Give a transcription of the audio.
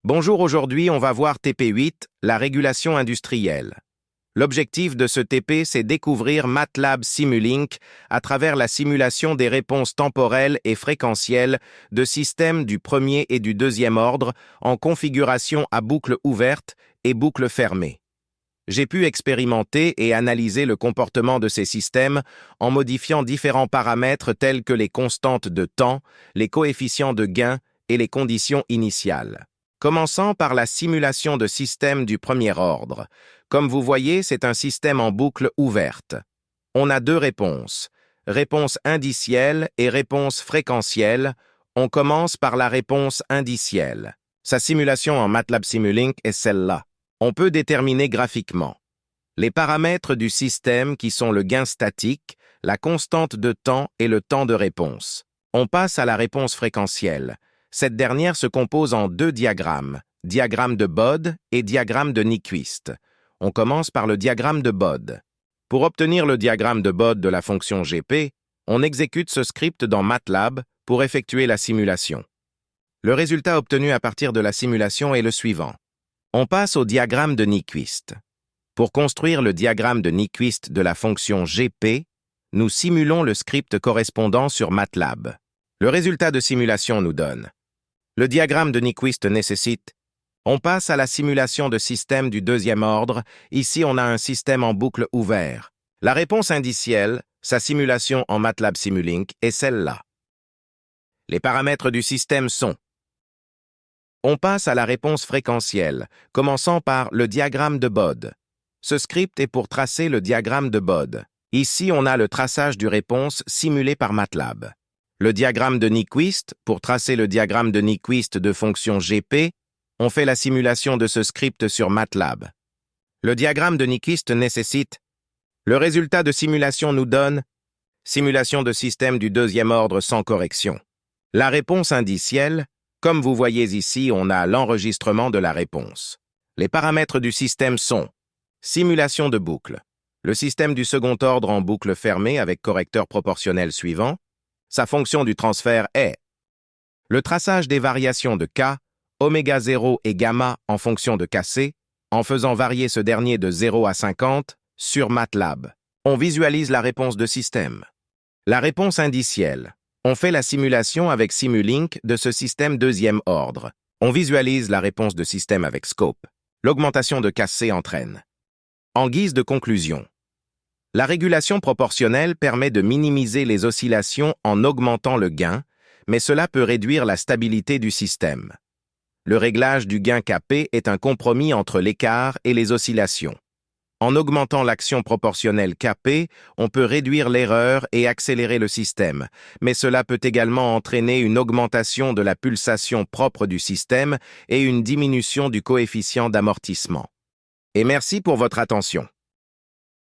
Bonjour, aujourd'hui on va voir TP8, la régulation industrielle. L'objectif de ce TP, c'est découvrir MATLAB Simulink à travers la simulation des réponses temporelles et fréquentielles de systèmes du premier et du deuxième ordre en configuration à boucle ouverte et boucle fermée. J'ai pu expérimenter et analyser le comportement de ces systèmes en modifiant différents paramètres tels que les constantes de temps, les coefficients de gain et les conditions initiales. Commençant par la simulation de systèmes du premier ordre. Comme vous voyez, c'est un système en boucle ouverte. On a deux réponses, réponse indicielle et réponse fréquentielle. On commence par la réponse indicielle. Sa simulation en MATLAB Simulink est celle-là. On peut déterminer graphiquement les paramètres du système qui sont le gain statique, la constante de temps et le temps de réponse. On passe à la réponse fréquentielle. Cette dernière se compose en deux diagrammes, diagramme de Bode et diagramme de Nyquist. On commence par le diagramme de Bode. Pour obtenir le diagramme de Bode de la fonction GP, on exécute ce script dans MATLAB pour effectuer la simulation. Le résultat obtenu à partir de la simulation est le suivant. On passe au diagramme de Nyquist. Pour construire le diagramme de Nyquist de la fonction GP, nous simulons le script correspondant sur MATLAB. Le résultat de simulation nous donne. Le diagramme de Nyquist nécessite. On passe à la simulation de système du deuxième ordre. Ici, on a un système en boucle ouvert. La réponse indicielle, sa simulation en MATLAB Simulink, est celle-là. Les paramètres du système sont. On passe à la réponse fréquentielle, commençant par le diagramme de Bode. Ce script est pour tracer le diagramme de Bode. Ici, on a le traçage du réponse simulé par MATLAB. Le diagramme de Nyquist, pour tracer le diagramme de Nyquist de fonction GP, on fait la simulation de ce script sur MATLAB. Le diagramme de Nyquist nécessite. Le résultat de simulation nous donne simulation de système du deuxième ordre sans correction. La réponse indicielle, comme vous voyez ici, on a l'enregistrement de la réponse. Les paramètres du système sont simulation de boucle. Le système du second ordre en boucle fermée avec correcteur proportionnel suivant. Sa fonction du transfert est le traçage des variations de K, oméga 0 et gamma en fonction de Kc, en faisant varier ce dernier de 0 à 50 sur MATLAB. On visualise la réponse de système. La réponse indicielle. On fait la simulation avec Simulink de ce système deuxième ordre. On visualise la réponse de système avec Scope. L'augmentation de Kc entraîne. En guise de conclusion. La régulation proportionnelle permet de minimiser les oscillations en augmentant le gain, mais cela peut réduire la stabilité du système. Le réglage du gain Kp est un compromis entre l'écart et les oscillations. En augmentant l'action proportionnelle Kp, on peut réduire l'erreur et accélérer le système, mais cela peut également entraîner une augmentation de la pulsation propre du système et une diminution du coefficient d'amortissement. Et merci pour votre attention.